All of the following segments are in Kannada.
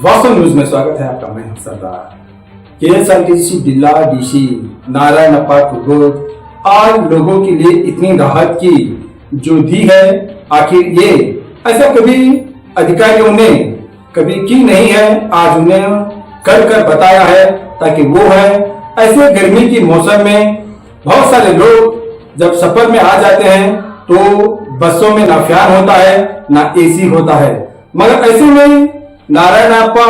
वास्तव न्यूज में स्वागत है आपका। मैं सरदार। केएसआरटीसी जिला डीसी नारायणप्पा कुरबोर आज लोगों के लिए इतनी राहत की जो दी है, आखिर ये ऐसा कभी अधिकारियों ने कभी की नहीं है। आज उन्हें कर कर बताया है, ताकि वो है ऐसे गर्मी के मौसम में बहुत सारे लोग जब सफर में आ जाते हैं तो बसों में ना फैन होता है ना एसी होता है, मगर ऐसे में नारायणप्पा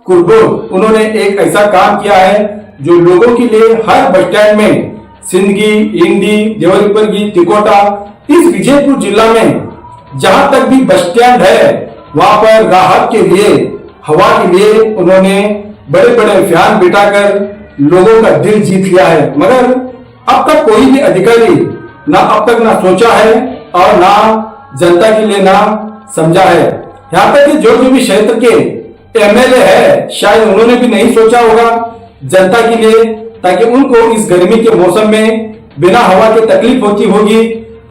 कुरबोर उन्होंने एक ऐसा काम किया है जो लोगों के लिए हर बस स्टैंड में सिंदगी, इंडी, देवरीपरगी, तिकोटा, इस विजयपुर जिला में जहां तक भी बस स्टैंड है वहां पर राहत के लिए, हवा के लिए उन्होंने बड़े बड़े फैन बिठाकर लोगों का दिल जीत लिया है। मगर अब तक कोई भी अधिकारी ना अब तक ना सोचा है और ना जनता के लिए ना समझा है। यहाँ तक कि जो भी क्षेत्र के एमएलए है शायद उन्होंने भी नहीं सोचा होगा जनता के लिए, ताकि उनको इस गर्मी के मौसम में बिना हवा के तकलीफ होती होगी।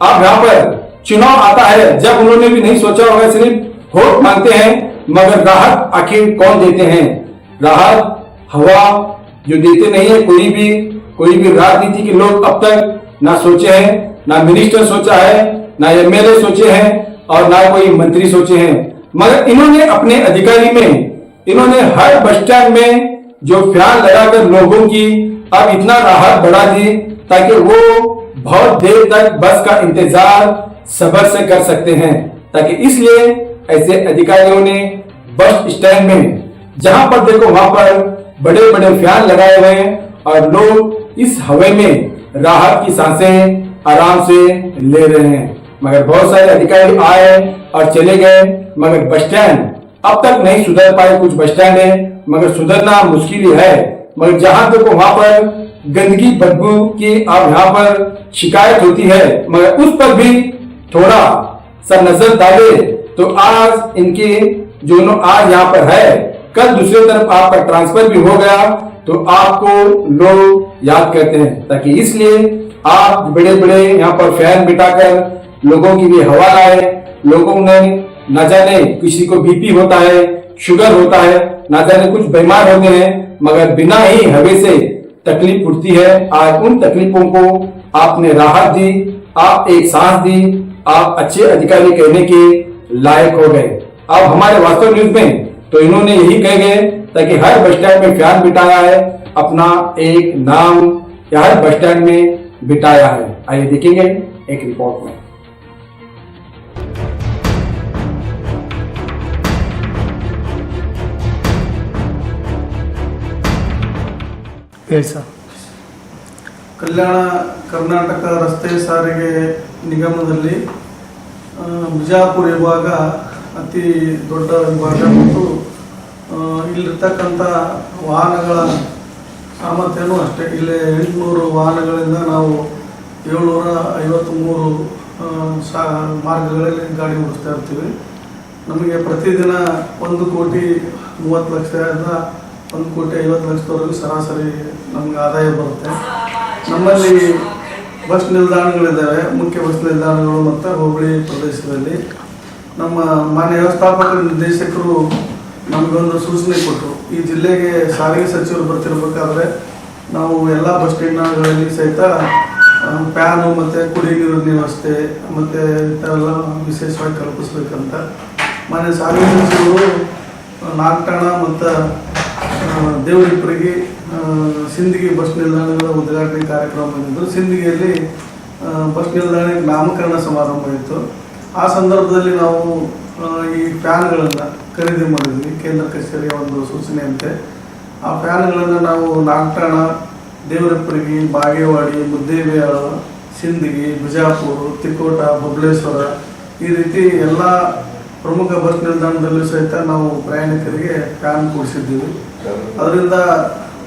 अब यहाँ पर चुनाव आता है, जब उन्होंने भी नहीं सोचा होगा, सिर्फ वोट मांगते हैं, मगर राहत आखिर कौन देते हैं? राहत हवा जो देते नहीं है कोई भी राजनीति के लोग अब तक ना सोचे हैं, ना मिनिस्टर सोचा है, ना एमएलए सोचे हैं और ना कोई मंत्री सोचे हैं। मगर इन्होंने अपने अधिकारी में इन्होंने हर बस स्टैंड में जो फैन लगाकर लोगों की अब इतना राहत बढ़ा दी, ताकि वो बहुत देर तक बस का इंतजार सब्र से कर सकते हैं। ताकि इसलिए ऐसे अधिकारियों ने बस स्टैंड में जहां पर देखो वहां पर बड़े बड़े फैन लगाए हुए हैं और लोग इस हवा में राहत की सांसें आराम से ले रहे हैं। मगर बहुत सारे अधिकारी आए और चले गए, मगर बस स्टैंड अब तक नहीं सुधर पाए। कुछ बस स्टैंड है मगर सुधरना मुश्किल ही है। मगर जहां तक वहां पर गंदगी बदबू की अब यहाँ पर शिकायत होती है, मगर उस पर भी थोड़ा सा नजर डाले तो आज इनके जो आज यहाँ पर है, कल दूसरी तरफ आपका ट्रांसफर भी हो गया तो आपको लोग याद करते हैं। ताकि इसलिए आप बड़े बड़े यहाँ पर फैन बिठाकर लोगों की भी हवा लाए। लोगों ने न जाने किसी को बीपी होता है, शुगर होता है, न जाने कुछ बीमार होते हैं, मगर बिना ही हवा से तकलीफ उठती है। आज उन तकलीफों को आपने राहत दी, आप एक सांस दी, आप अच्छे अधिकारी कहने के लायक हो गए। अब हमारे वास्तव न्यूज में तो इन्होंने यही कह गए, ताकि हर बस स्टैंड में फैन बिठाया है, अपना एक नाम हर बस स्टैंड में बिठाया है। आइए देखेंगे एक रिपोर्ट में। ಕಲ್ಯಾಣ ಕರ್ನಾಟಕ ರಸ್ತೆ ಸಾರಿಗೆ ನಿಗಮದಲ್ಲಿ ಬಿಜಾಪುರ ವಿಭಾಗ ಅತಿ ದೊಡ್ಡ ವಿಭಾಗ ಮತ್ತು ಇಲ್ಲಿರ್ತಕ್ಕಂಥ ವಾಹನಗಳ ಸಾಮರ್ಥ್ಯನೂ ಅಷ್ಟೇ. ಇಲ್ಲಿ 800 ವಾಹನಗಳಿಂದ ನಾವು 753 ಮಾರ್ಗಗಳಲ್ಲಿ ಗಾಡಿ ಓಡಿಸ್ತಾ ಇರ್ತೀವಿ. ನಮಗೆ ಪ್ರತಿದಿನ 1,30,30,00,000ದಿಂದ 1,50,00,000ವರೆಗೂ ಸರಾಸರಿ ನಮಗೆ ಆದಾಯ ಬರುತ್ತೆ. ನಮ್ಮಲ್ಲಿ ಬಸ್ ನಿಲ್ದಾಣಗಳಿದ್ದಾವೆ, ಮುಖ್ಯ ಬಸ್ ನಿಲ್ದಾಣಗಳು ಮತ್ತು ಹೋಬಳಿ ಪ್ರದೇಶದಲ್ಲಿ. ನಮ್ಮ ಮಾನ್ಯ ವ್ಯವಸ್ಥಾಪಕ ನಿರ್ದೇಶಕರು ನಮಗೊಂದು ಸೂಚನೆ ಕೊಟ್ಟರು. ಈ ಜಿಲ್ಲೆಗೆ ಸಾರಿಗೆ ಸಚಿವರು ಬರ್ತಿರ್ಬೇಕಾದ್ರೆ ನಾವು ಎಲ್ಲ ಬಸ್ ಸ್ಟ್ಯಾಂಡ್ಗಳಲ್ಲಿ ಸಹಿತ ಫ್ಯಾನು ಮತ್ತು ಕುಡಿಯ ನೀರಿನ ವ್ಯವಸ್ಥೆ ಮತ್ತು ಇಂಥವೆಲ್ಲ ವಿಶೇಷವಾಗಿ ಕಲ್ಪಿಸ್ಬೇಕಂತ ಮಾನ್ಯ ಸಾರಿಗೆ ಸಚಿವರು ನಾಗಠಾಣ ಮತ್ತು ದೇವರಿಪರಿಗೆ ಸಿಂದಗಿ ಬಸ್ ನಿಲ್ದಾಣಗಳ ಉದ್ಘಾಟನೆ ಕಾರ್ಯಕ್ರಮ ಬಂದಿದ್ದು, ಸಿಂದಗಿಯಲ್ಲಿ ಬಸ್ ನಿಲ್ದಾಣಕ್ಕೆ ನಾಮಕರಣ ಸಮಾರಂಭ ಇತ್ತು. ಆ ಸಂದರ್ಭದಲ್ಲಿ ನಾವು ಈ ಫ್ಯಾನ್ಗಳನ್ನು ಖರೀದಿ ಮಾಡಿದ್ವಿ. ಕೇಂದ್ರ ಕಚೇರಿಯ ಒಂದು ಸೂಚನೆಯಂತೆ ಆ ಫ್ಯಾನ್ಗಳನ್ನು ನಾವು ನಾಗಠಾಣ, ದೇವರಿಪರಿಗೆ, ಬಾಗೇವಾಡಿ, ಮುದ್ದೇಬಿಹಾಳ, ಸಿಂದಗಿ, ಬಿಜಾಪುರ, ತಿಕೋಟ, ಬಬಲೇಶ್ವರ ಈ ರೀತಿ ಎಲ್ಲ ಪ್ರಮುಖ ಬಸ್ ನಿಲ್ದಾಣದಲ್ಲೂ ಸಹಿತ ನಾವು ಪ್ರಯಾಣಿಕರಿಗೆ ಫ್ಯಾನ್ ಕೊಡಿಸಿದ್ದೀವಿ. ಅದರಿಂದ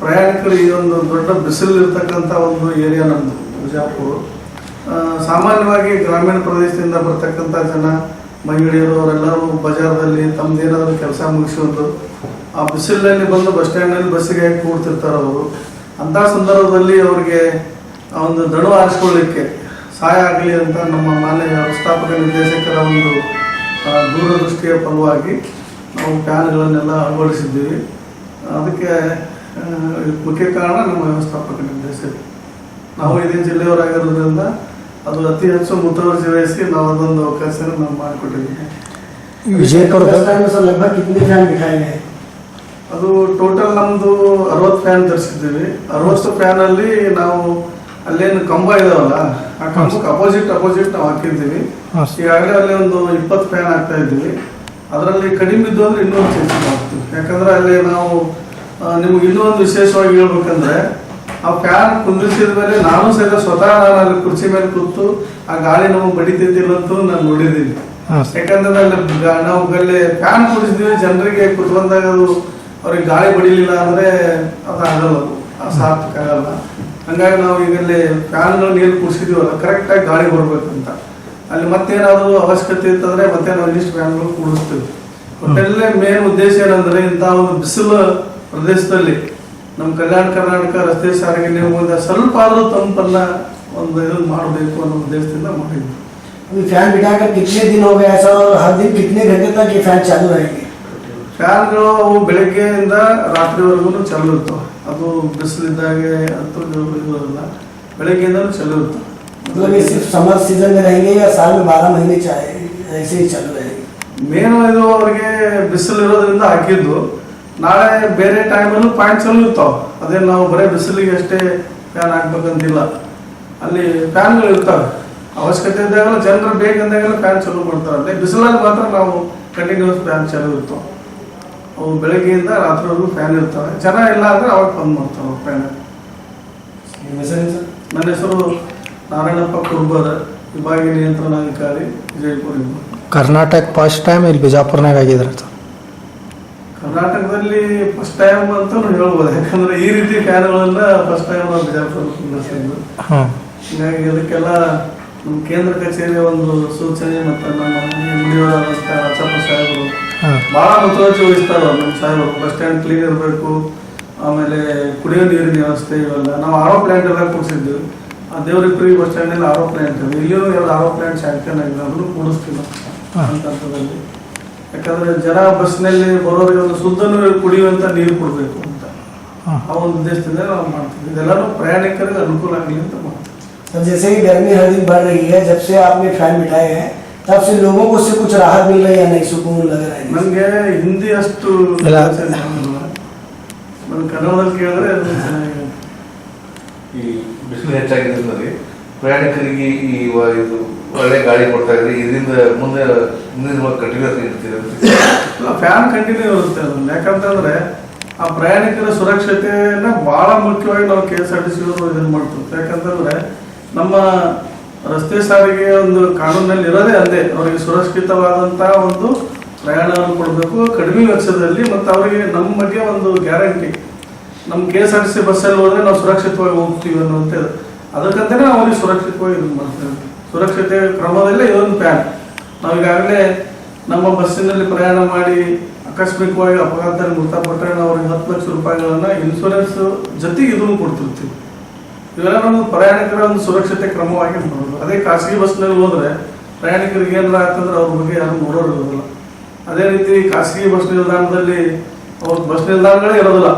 ಪ್ರಯಾಣಿಕರಿಗೆ ಈ ಒಂದು ದೊಡ್ಡ ಬಿಸಿಲಿರ್ತಕ್ಕಂಥ ಒಂದು ಏರಿಯಾ ನಮ್ಮದು ಬಿಜಾಪುರ. ಸಾಮಾನ್ಯವಾಗಿ ಗ್ರಾಮೀಣ ಪ್ರದೇಶದಿಂದ ಬರ್ತಕ್ಕಂಥ ಜನ, ಮಹಿಳೆಯರು ಅವರೆಲ್ಲರೂ ಬಜಾರ್ದಲ್ಲಿ ತಮ್ಮದೇನಾದರೂ ಕೆಲಸ ಮುಗಿಸ್ಕೊಂಡು ಆ ಬಿಸಿಲಿನಲ್ಲಿ ಬಂದು ಬಸ್ ಸ್ಟ್ಯಾಂಡ್ನಲ್ಲಿ ಬಸ್ಸಿಗೆ ಹಾಕಿ ಕೂಡ್ತಿರ್ತಾರೆ ಅವರು. ಅಂಥ ಸಂದರ್ಭದಲ್ಲಿ ಅವರಿಗೆ ಆ ಒಂದು ದಣು ಆರಿಸ್ಕೊಳ್ಳಿಕ್ಕೆ ಸಹಾಯ ಆಗಲಿ ಅಂತ ನಮ್ಮ ಮಾನ್ಯ ವ್ಯವಸ್ಥಾಪಕ ನಿರ್ದೇಶಕರ ಒಂದು ದೂರದೃಷ್ಟಿಯ ಫಲವಾಗಿ ನಾವು ಫ್ಯಾನ್ಗಳನ್ನೆಲ್ಲ ಅಳವಡಿಸಿದ್ದೀವಿ. ಅದಕ್ಕೆ ಮುಖ್ಯ ಕಾರಣ ನಮ್ಮ ವ್ಯವಸ್ಥಾಪಕ ನಿರ್ದೇಶಕ. ನಾವು ಇದೇ ಜಿಲ್ಲೆಯವರಾಗಿರೋದ್ರಿಂದ ಅದು ಅತಿ ಹೆಚ್ಚು ಮುತುವರ್ಜಿ ವಹಿಸಿ ನಾವು ಅದೊಂದು ಅವಕಾಶ ನಾವು ಮಾಡಿಕೊಟ್ಟಿದ್ದೀವಿ. विजयपुर सर लगभग कितने फैन बिठाए गए? ಅದು ಟೋಟಲ್ ನಮ್ಮದು 60 ಫ್ಯಾನ್ ತರಿಸಿದ್ದೀವಿ. 60 ಫ್ಯಾನಲ್ಲಿ ನಾವು ಅಲ್ಲೇನು ಕಂಬ ಇದಾವಲ್ಲ, ಆ ಕಂಬಕ್ಕೆ ಅಪೋಸಿಟ್ ನಾವು ಹಾಕಿದ್ದೀವಿ. ಈಗಾಗಲೇ ಅಲ್ಲಿ ಒಂದು 20 ಫ್ಯಾನ್ ಹಾಕ್ತಾ ಇದ್ದೀವಿ. ಅದರಲ್ಲಿ ಕಡಿಮೆ ಇದ್ದು ಅಂದ್ರೆ ಇನ್ನೂ ಚೇಂಜ್ ಮಾಡ್ತೀವಿ. ಯಾಕಂದ್ರೆ ಅಲ್ಲಿ ನಾವು ನಿಮ್ಗೆ ಇನ್ನೂ ಒಂದು ವಿಶೇಷವಾಗಿ ಹೇಳ್ಬೇಕಂದ್ರೆ, ಆ ಫ್ಯಾನ್ ಕುಂದಿಸಿದ ಮೇಲೆ ನಾನು ಸಹಿತ ಸ್ವತಃ ನಾನು ಅಲ್ಲಿ ಕುರ್ಚಿ ಮೇಲೆ ಕೂತು ಆ ಗಾಳಿ ನಮಗೆ ಬಡಿತೈತಿಲ್ಲ ಅಂತ ನಾನು ನೋಡಿದ್ದೀನಿ. ಯಾಕಂದ್ರೆ ನಾವು ಅಲ್ಲಿ ಫ್ಯಾನ್ ಕುಡಿಸಿದ್ವಿ, ಜನರಿಗೆ ಕುತ್ಕೊಂಡಾಗ ಅದು ಅವ್ರಿಗೆ ಗಾಳಿ ಬಡಿಲಿಲ್ಲ ಅಂದ್ರೆ ಅದಾಗಲ್ಲ, ಅದು ಸಾರ್ಥಕ ಆಗಲ್ಲ. ಹಂಗಾಗಿ ನಾವು ಈಗ ಅಲ್ಲಿ ಫ್ಯಾನ್ಗಳು ನೀರು ಕುಡಿಸಿದೀವಲ್ಲ, ಕರೆಕ್ಟಾಗಿ ಗಾಳಿ ಬರ್ಬೇಕಂತ. ಅಲ್ಲಿ ಮತ್ತೇನಾದ್ರು ಅವಶ್ಯಕತೆ ಇತ್ತಂದ್ರೆ ಮತ್ತೆ ನಾವು ಒಂದಿಷ್ಟು ಫ್ಯಾನ್ಗಳು ಕೂಡಿಸ್ತೀವಿ. ಒಟ್ಟಲ್ಲೇ ಮೇನ್ ಉದ್ದೇಶ ಏನಂದ್ರೆ, ಇಂಥ ಒಂದು ಬಿಸಿಲು ಪ್ರದೇಶದಲ್ಲಿ ನಮ್ಮ ಕಲ್ಯಾಣ ಕರ್ನಾಟಕ ರಸ್ತೆ ಸಾರಿಗೆ ನಿಗಮದಿಂದ ಸ್ವಲ್ಪ ಆದರೂ ತಂಪನ್ನ ಒಂದು ಇದನ್ನು ಮಾಡಬೇಕು ಅನ್ನೋ ಉದ್ದೇಶದಿಂದ ಮಾಡಿದ್ವಿ. अभी फैन बिठाकर कितने दिन हो गए ऐसा, और हर दिन कितने घंटे तक ये फैन चालू रहेंगे? ಫ್ಯಾನ್ಗಳು ಅವು ಬೆಳಗ್ಗೆಯಿಂದ ರಾತ್ರಿವರೆಗೂ ಚಾಲು ಇರ್ತವೆ. ಅದು ಬಿಸಿಲಿದ್ದಾಗೆ ಅಂತೂ ಇರೋದಿಲ್ಲ, ಬೆಳಗ್ಗೆಯಿಂದ ಚಾಲು ಇರ್ತವೆ. मतलब ये सिर्फ समर सीजन में रहेंगे या साल में 12 महीने चाहे ऐसे ही चालू रहेंगे? ಮೇನು ಇದು ಅವ್ರಿಗೆ ಬಿಸಿಲು ಇರೋದ್ರಿಂದ ಹಾಕಿದ್ದು. ನಾಳೆ ಬೇರೆ ಟೈಮಲ್ಲೂ ಫ್ಯಾನ್ ಚಾಲು ಇರ್ತಾವೆ. ಅದೇ ನಾವು ಬರೀ ಬಿಸಿಲಿಗೆ ಅಷ್ಟೇ ಫ್ಯಾನ್ ಹಾಕ್ಬೇಕಂತಿಲ್ಲ, ಅಲ್ಲಿ ಫ್ಯಾನ್ಗಳು ಇರ್ತವೆ. ಅವಶ್ಯಕತೆ ಇದ್ದಾಗಲ್ಲ, ಜನರು ಬೇಕಂದಾಗೆಲ್ಲ ಫ್ಯಾನ್ ಚಾಲು ಮಾಡ್ತಾರೆ. ಅದೇ ಬಿಸಿಲಲ್ಲಿ ಮಾತ್ರ ನಾವು ಕಂಟಿನ್ಯೂಸ್ ಫ್ಯಾನ್ ಚಾಲು ಇರ್ತಾವೆ. ಅವು ಬೆಳಗ್ಗೆಯಿಂದ ರಾತ್ರಿವರೆಗೂ ಫ್ಯಾನ್ ಇರ್ತವೆ. ಜನ ಇಲ್ಲ ಅಂದ್ರೆ ಅವಾಗ ಬಂದ್ ಮಾಡ್ತಾರೆ ಫ್ಯಾನ್. ನನ್ನ ಹೆಸರು ನಾರಾಯಣಪ್ಪ ಕುರ್ಬರ್, ವಿಭಾಗೀಯ ನಿಯಂತ್ರಣಾಧಿಕಾರಿ, ವಿಜಯಪುರ. ಕರ್ನಾಟಕ ಫಸ್ಟ್ ಟೈಮ್ ಇಲ್ಲಿ ಬಿಜಾಪುರ್ನಾಗ ಆಗಿದ್ರೆ ಕರ್ನಾಟಕದಲ್ಲಿ ಫಸ್ಟ್ ಟೈಮ್ ಅಂತ ಹೇಳ್ಬೋದು. ಯಾಕಂದ್ರೆ ಈ ರೀತಿ ಫ್ಯಾನ್ಗಳನ್ನ ಫಸ್ಟ್ ಟೈಮ್ ನಾವು ಬಿಜಾಪುರ ಕುಂದಿಸಿದ್ದು. ಹೀಗಾಗಿ ಅದಕ್ಕೆಲ್ಲ ನಮ್ಮ ಕೇಂದ್ರ ಕಚೇರಿಯ ಒಂದು ಸೂಚನೆ ಮತ್ತು ನಮ್ಮ ಮುಡಿಯವರಾದಂಥ ಅಚ್ಚಪ್ಪ ಸಾಹೇಬರು ಭಾಳ ಮುತುವರ್ಜಿ ವಹಿಸ್ತಾರೆ. ನಮ್ಮ ಸಾಹೇಬರು ಬಸ್ ಸ್ಟ್ಯಾಂಡ್ ಕ್ಲೀನ್ ಇರಬೇಕು, ಆಮೇಲೆ ಕುಡಿಯೋ ನೀರಿನ ವ್ಯವಸ್ಥೆ ಇವೆಲ್ಲ. ನಾವು ಆರೋ ಪ್ಲಾಂಟ್ ಎಲ್ಲ ಕೂಡಿಸಿದ್ವಿ. ಆ ದೇವರಿಪುರಿ ಬಸ್ ಸ್ಟ್ಯಾಂಡಲ್ಲಿ ಆರೋ ಪ್ಲಾಂಟ್ ಇದೆ. ಇಲ್ಲಿಯೂ ಎರಡು ಆರೋ ಪ್ಲಾಂಟ್ ಶಾಂಕ್ಷನ್ ಆಗಿದೆ, ಅದನ್ನು ಕೂಡಿಸ್ತೀವಿ ಹಂತದಲ್ಲಿ. ಯಾಕಂದ್ರೆ ಜನ ಬಸ್ನಲ್ಲಿ ಬರೋರಿಗೆ ಒಂದು ಶುದ್ಧ ನೀರು ಕುಡಿಯುವಂತ ನೀರು ಕೊಡಬೇಕು ಅಂತ ಆ ಒಂದು ಉದ್ದೇಶದಿಂದ ನಾವು ಮಾಡ್ತೀವಿ. ಇದೆಲ್ಲರೂ ಪ್ರಯಾಣಿಕರಿಗೆ ಅನುಕೂಲ ಆಗಲಿ ಅಂತ ಮಾಡ್ತೀವಿ. अब जैसे ही गर्मी हर दिन बढ़ रही है, जब से आपने फैन बिठाए हैं तब से लोगों को उससे कुछ राहत मिल रही है या नहीं, सुकून लग रहा है? ನನಗೆ ಹಿಂದಿ ಅಷ್ಟು ನಾನು ಕನ್ನಡದಲ್ಲಿ ಕೇಳಿದ್ರೆ ಅದು ಚೆನ್ನಾಗಿದೆ. ಈ ಬಿಸಿಲು ಹೆಚ್ಚಾಗಿದ್ದಲ್ಲಿ ಪ್ರಯಾಣಿಕರಿಗೆ ಈ ಇದು ಒಳ್ಳೆ ಗಾಳಿ ಕೊಡ್ತಾ ಇದೆ. ಇದರಿಂದ ಮುಂದಿನ ಕಂಟಿನ್ಯೂಸ್ ಇರ್ತೀವಿ. ಫ್ಯಾನ್ ಕಂಟಿನ್ಯೂ ಇರುತ್ತೆ ಅದನ್ನ. ಯಾಕಂತಂದ್ರೆ ಆ ಪ್ರಯಾಣಿಕರ ಸುರಕ್ಷತೆಯನ್ನ ಬಹಳ ಮುಖ್ಯವಾಗಿ ನಾವು KSRTC ಇದನ್ನು ಮಾಡ್ತೀವಿ. ಯಾಕಂತಂದ್ರೆ ನಮ್ಮ ರಸ್ತೆ ಸಾರಿಗೆ ಒಂದು ಕಾನೂನಲ್ಲಿ ಇರೋದೇ ಅದೇ, ಅವರಿಗೆ ಸುರಕ್ಷಿತವಾದಂತಹ ಒಂದು ಪ್ರಯಾಣವನ್ನು ಕೊಡಬೇಕು ಕಡಿಮೆ ವೆಚ್ಚದಲ್ಲಿ. ಮತ್ತು ಅವರಿಗೆ ನಮ್ಮ ಬಗ್ಗೆ ಒಂದು ಗ್ಯಾರಂಟಿ, ನಮ್ಮ KSRTC ಬಸ್ಸಲ್ಲಿ ಹೋದ್ರೆ ನಾವು ಸುರಕ್ಷಿತವಾಗಿ ಹೋಗ್ತೀವಿ ಅನ್ನುವಂಥದ್ದು. ಅದಕ್ಕಂತಾನೆ ನಾವು ಅವ್ರಿಗೆ ಸುರಕ್ಷಿತವಾಗಿ ಇದನ್ನು ಮಾಡ್ತೇವೆ. ಸುರಕ್ಷತೆ ಕ್ರಮದಲ್ಲೇ ಇದೊಂದು ಫ್ಯಾನ್. ನಾವು ಈಗಾಗಲೇ ನಮ್ಮ ಬಸ್ಸಿನಲ್ಲಿ ಪ್ರಯಾಣ ಮಾಡಿ ಆಕಸ್ಮಿಕವಾಗಿ ಅಪಘಾತದಲ್ಲಿ ಮೃತಪಟ್ಟರೆ ನಾವು ಅವ್ರಿಗೆ 10 ಲಕ್ಷ ರೂಪಾಯಿಗಳನ್ನ ಇನ್ಶೂರೆನ್ಸ್ ಜೊತೆಗೆ ಇದನ್ನು ಕೊಡ್ತಿರ್ತೀವಿ. ಇವೆಲ್ಲ ನಮ್ಮ ಪ್ರಯಾಣಿಕರ ಒಂದು ಸುರಕ್ಷತೆ ಕ್ರಮವಾಗಿ ಮಾಡೋದು. ಅದೇ ಖಾಸಗಿ ಬಸ್ನಲ್ಲಿ ಹೋದ್ರೆ ಪ್ರಯಾಣಿಕರಿಗೆ ಏನಾರ ಆಗ್ತಂದ್ರೆ ಅವ್ರ ಬಗ್ಗೆ ಯಾರು ನೋಡೋದಿರೋದಿಲ್ಲ. ಅದೇ ರೀತಿ ಖಾಸಗಿ ಬಸ್ ನಿಲ್ದಾಣದಲ್ಲಿ ಅವ್ರ ಬಸ್ ನಿಲ್ದಾಣಗಳೇ ಇರೋದಿಲ್ಲ,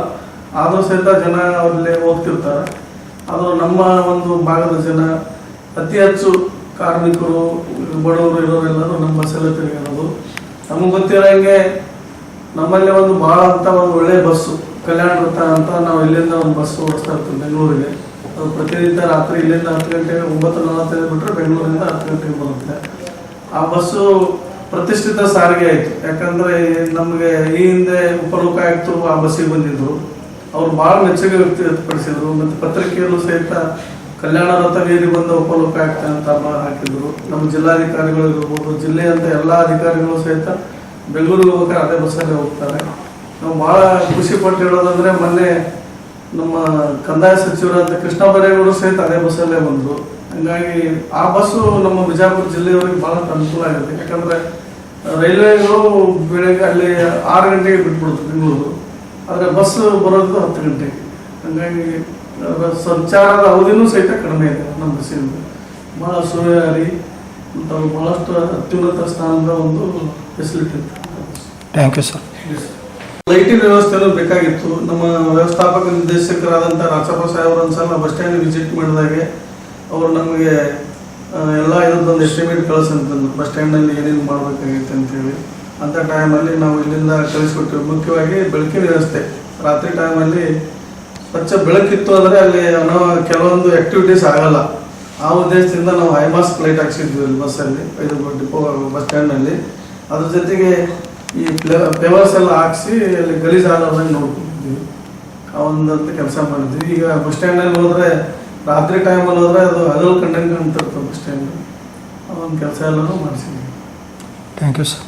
ಆದರೂ ಸಹಿತ ಜನ ಅವರಲ್ಲಿ ಹೋಗ್ತಿರ್ತಾರೆ. ಅದು ನಮ್ಮ ಒಂದು ಭಾಗದ ಜನ ಅತಿ ಹೆಚ್ಚು ಕಾರ್ಮಿಕರು, ಬಡವರು ಇರೋರೆಲ್ಲರೂ ನಮ್ಮ ಬಸ್ಸಲ್ಲೇ ತಿರುಗಾಡೋದು. ನಮಗೆ ಗೊತ್ತಿರೋಂಗೆ ನಮ್ಮಲ್ಲಿ ಒಂದು ಭಾಳ ಅಂತ ಒಂದು ಒಳ್ಳೆಯ ಬಸ್ಸು ಕಲ್ಯಾಣ ವೃತ್ತ ಅಂತ ನಾವು ಇಲ್ಲಿಂದ ಒಂದು ಬಸ್ ಓಡಿಸ್ತಾ ಇರ್ತೀವಿ ಬೆಂಗಳೂರಿಗೆ. ಅದು ಪ್ರತಿನಿತ್ಯ ರಾತ್ರಿ ಇಲ್ಲಿಂದ 10 ಗಂಟೆಗೆ 9:45 ಬಿಟ್ಟರೆ ಬೆಂಗಳೂರಿಂದ 10 ಗಂಟೆಗೆ ಬರುತ್ತೆ. ಆ ಬಸ್ಸು ಪ್ರತಿಷ್ಠಿತ ಸಾರಿಗೆ ಆಯಿತು. ಯಾಕಂದರೆ ನಮಗೆ ಈ ಹಿಂದೆ ಉಪಲೋಕಾಯುಕ್ತರು ಆ ಬಸ್ಸಿಗೆ ಬಂದಿದ್ದರು. ಅವರು ಭಾಳ ಮೆಚ್ಚುಗೆ ವ್ಯಕ್ತಪಡಿಸಿದರು. ಮತ್ತು ಪತ್ರಿಕೆಯಲ್ಲೂ ಸಹಿತ ಕಲ್ಯಾಣ ರಥವೀರಿ ಬಂದ ಉಪಲೋಕಾಯುಕ್ತ ಅಂತ ಹಾಕಿದ್ರು. ನಮ್ಮ ಜಿಲ್ಲಾಧಿಕಾರಿಗಳು ಇರ್ಬೋದು, ಜಿಲ್ಲೆಯಂತ ಎಲ್ಲ ಅಧಿಕಾರಿಗಳು ಸಹಿತ ಬೆಂಗಳೂರಿಗೆ ಹೋಗ್ಬೇಕಾದ್ರೆ ಅದೇ ಬಸ್ಸಲ್ಲೇ ಹೋಗ್ತಾರೆ. ನಾವು ಭಾಳ ಖುಷಿ ಪಟ್ಟು ಹೇಳೋದಂದ್ರೆ, ಮೊನ್ನೆ ನಮ್ಮ ಕಂದಾಯ ಸಚಿವರಾದ ಕೃಷ್ಣ ಬೈರೇಗೌಡರು ಸಹಿತ ಅದೇ ಬಸ್ಸಲ್ಲೇ ಬಂದರು. ಹಂಗಾಗಿ ಆ ಬಸ್ಸು ನಮ್ಮ ಬಿಜಾಪುರ ಜಿಲ್ಲೆಯವರಿಗೆ ಭಾಳ ಅನುಕೂಲ ಆಗುತ್ತೆ. ಯಾಕಂದರೆ ರೈಲ್ವೆಗಳು ಬೆಳಗ್ಗೆ ಅಲ್ಲಿ 6 ಗಂಟೆಗೆ ಬಿಟ್ಬಿಡುತ್ತೆ ಬೆಂಗಳೂರು, ಆದರೆ ಬಸ್ ಬರೋದು 10 ಗಂಟೆಗೆ. ಹಂಗಾಗಿ ಸಂಚಾರದ ಅವಧಿನೂ ಸಹಿತ ಕಡಿಮೆ ಇದೆ ನಮ್ಮ ಬಸ್ಸಿಂದ. ಭಾಳ ಸುವ್ಯವಹಾರಿ ಮತ್ತು ಭಾಳಷ್ಟು ಅತ್ಯುನ್ನತ ಸ್ಥಾನದ ಒಂದು ಫೆಸಿಲಿಟಿ ಇತ್ತು. Thank you sir. ಲೈಟಿನ ವ್ಯವಸ್ಥೆನೂ ಬೇಕಾಗಿತ್ತು. ನಮ್ಮ ವ್ಯವಸ್ಥಾಪಕ ನಿರ್ದೇಶಕರಾದಂಥ ರಾಚಪ್ಪ ಸಾಹೇಬ್ರು ಒಂದ್ಸಲ ಬಸ್ ಸ್ಟ್ಯಾಂಡ್ ವಿಸಿಟ್ ಮಾಡಿದಾಗೆ ಅವರು ನಮಗೆ ಎಲ್ಲ ಇದೊಂದು ಎಸ್ಟಿಮೇಟ್ ಕಳಿಸಂತಂದ್ರು, ಬಸ್ ಸ್ಟ್ಯಾಂಡ್ನಲ್ಲಿ ಏನೇನು ಮಾಡಬೇಕಾಗಿತ್ತು ಅಂತೇಳಿ. ಅಂಥ ಟೈಮಲ್ಲಿ ನಾವು ಇಲ್ಲಿಂದ ಕಳಿಸ್ಕೊಟ್ಟಿವಿ. ಮುಖ್ಯವಾಗಿ ಬೆಳಕಿನ ವ್ಯವಸ್ಥೆ ರಾತ್ರಿ ಟೈಮಲ್ಲಿ ಸ್ವಚ್ಛ ಬೆಳಕಿತ್ತು ಅಂದರೆ ಅಲ್ಲಿ ನಾವು ಕೆಲವೊಂದು ಆ್ಯಕ್ಟಿವಿಟೀಸ್ ಆಗಲ್ಲ. ಆ ಉದ್ದೇಶದಿಂದ ನಾವು ಹೈಮಾಸ್ಕ್ ಲೈಟ್ ಹಾಕ್ಸಿದ್ವಿ ಅಲ್ಲಿ ಬಸ್ಸಲ್ಲಿ, ಇದು ಡಿಪೋ ಬಸ್ ಸ್ಟ್ಯಾಂಡ್ನಲ್ಲಿ. ಅದ್ರ ಜೊತೆಗೆ ಈ ಪೇವರ್ಸ್ ಎಲ್ಲ ಹಾಕ್ಸಿ ಅಲ್ಲಿ ಗಲೀಜು ಆಗಲಾರ್ದಂಗೆ ನೋಡ್ಕೊಂಡಿದ್ವಿ. ಆ ಒಂದಂತ ಕೆಲಸ ಮಾಡಿದ್ವಿ. ಈಗ ಬಸ್ ಸ್ಟ್ಯಾಂಡಲ್ಲಿ ಹೋದರೆ ರಾತ್ರಿ ಟೈಮಲ್ಲಿ ಹೋದರೆ ಅದು ಹಗಲು ಕಂಡಂಗೆ ಅಂತಿರ್ತದೆ ಬಸ್ ಸ್ಟ್ಯಾಂಡ್. ಆ ಒಂದು ಕೆಲಸ ಎಲ್ಲನೂ ಮಾಡಿಸಿದ್ವಿ. Thank you sir.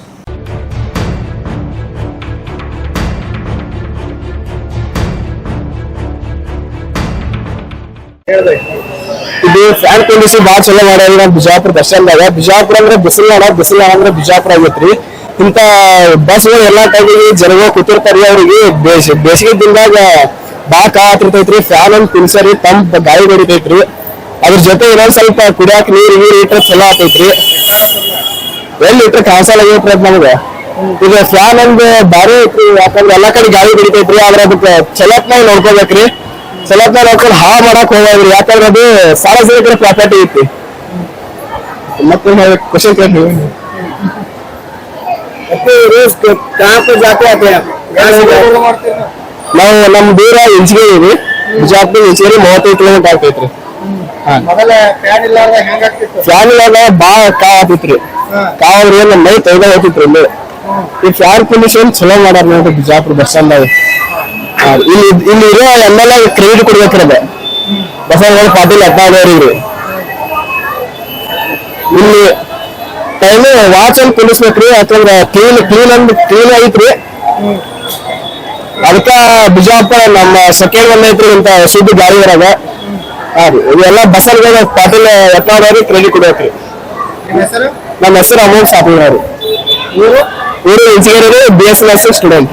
ಇದು ಫ್ಯಾನ್ ಕಂಡೀಷನ್ ಭಾಳ ಚಲೋ ಮಾಡ್ಯಾರ ನಮ್ಮ ಬಿಜಾಪುರ ಬಸ್ ಸ್ಟ್ಯಾಂಡ್ದಾಗ. ಬಿಜಾಪುರ ಅಂದ್ರೆ ಬಿಸಿಲಾಡ ಅಂದ್ರೆ ಬಿಜಾಪುರ ಆಗೈತ್ರಿ. ಇಂಥ ಬಸ್ಗಳು ಎಲ್ಲಾ ಟೈಮಿಗೆ ಜನಗಳು ಕೂತಿರ್ತಾರಿ. ಅವ್ರಿಗೆ ಬೇಸಿಗೆ ದಿನದಾಗ ಭಾಳ ಕಾತಿರ್ತೈತ್ರಿ. ಫ್ಯಾನ್ ಒಂದು ತಿನ್ಸರಿ, ತಂಪ್ ಗಾಳಿ ಹೊಡಿತೈತ್ರಿ. ಅದ್ರ ಜೊತೆ ಇನ್ನೊಂದ್ ಸ್ವಲ್ಪ ಕುಡಿಯಾಕ ನೀರು ಇಟ್ರೆ ಚಲೋ ಆಗ್ತೈತ್ರಿ. ಎಲ್ಲಿ ಇಟ್ರೆ ಕಾಸಲ್ ಆಗೈತ್ರಿ ಅದ್ ನಮ್ಗೆ. ಈಗ ಫ್ಯಾನ್ ಒಂದು ಭಾರಿ ಐತ್ರಿ, ಯಾಕಂದ್ರೆ ಎಲ್ಲಾ ಕಡೆ ಗಾಳಿ ಹೊಡಿತೈತ್ರಿ. ಆದ್ರೆ ಅದಕ್ಕೆ ಚಲೋತ್ನಾಗ ನೋಡ್ಕೋಬೇಕ್ರಿ. ಚಲೋತ್ನಾಗ ನೋಡ್ಕೊಂಡು ಹಾಳು ಮಾಡಕ್ ಹೋಗ್ರಿ, ಯಾಕಂದ್ರೆ ಅದು ಸಾರ್ವಜನಿಕರ ಪ್ರಾಪರ್ಟಿ ಐತಿ. ಮತ್ತೆ ಕ್ವಶನ್ ಕೇಳಿ ನಾವು ನಮ್ ದೂರ ಇಂಚಿಗೇರಿ, ಬಿಜಾಪುರ ಇಂಚಿಗೇರಿ 35 ಕಿಲೋಮೀಟರ್ ಆಗ್ತೈತ್ರಿ. ಫ್ಯಾನ್ ಇಲ್ಲಾಗ ಬಾಳ ಕಾವ್ ಆತೈತ್ರಿ. ಕಾವ್ರಿ ನಮ್ಮ ಮೈ ತೊಯ್ದ ಹೋಗ್ತಿತ್ರಿ. ಇಲ್ಲಿ ಈ ಫ್ಯಾನ್ ಕಂಡೀಷನ್ ಚಲೋ ಮಾಡ್ಯಾರ ನೋಡ್ರಿ ಬಿಜಾಪುರ ಬಸ್ ಸ್ಟ್ಯಾಂಡ್. ಇಲ್ಲಿ ಇರೋ ಎಮ್ಮೆಲ್ಲ ಕ್ರೆಡಿಟ್ ಕೊಡ್ಬೇಕ್ರಿ. ಅದ ಬಸವನಗೌಡ ಪಾಟೀಲ್ ಅಟ್ಟಾಡವ್ರಿಗೆ ಇಲ್ಲಿ ಟೈಮ್ ವಾಚ್ ಅಲ್ಲಿ ಕುಂಡಿಸ್ಬೇಕ್ರಿ. ಯಾಕಂದ್ರೆ ಕ್ಲೀನ್ ಐತ್ರಿ. ಅದಕ್ಕ ಬಿಜಾಪುರ ನಮ್ಮ ಸೆಕೆಂಡ್ ಒನ್ ಐತ್ರಿ ಇಂತ ಶುದ್ಧ ಗಾಳಿ ಇರಾಗ. ಇವೆಲ್ಲ ಬಸವನಗೌಡ ಪಾಟೀಲ್ ಅಟ್ಟಾಡವ್ರಿಗೆ ಕ್ರೆಡಿಟ್ ಕೊಡ್ಬೇಕ್ರಿ. ನಮ್ಮ ಹೆಸರು ಅಮೋಲ್ ಸಾಪಿನವ್ರು. ಊರು ಇಂಚಿಗೇರಿ, BSNS ಸ್ಟೂಡೆಂಟ್.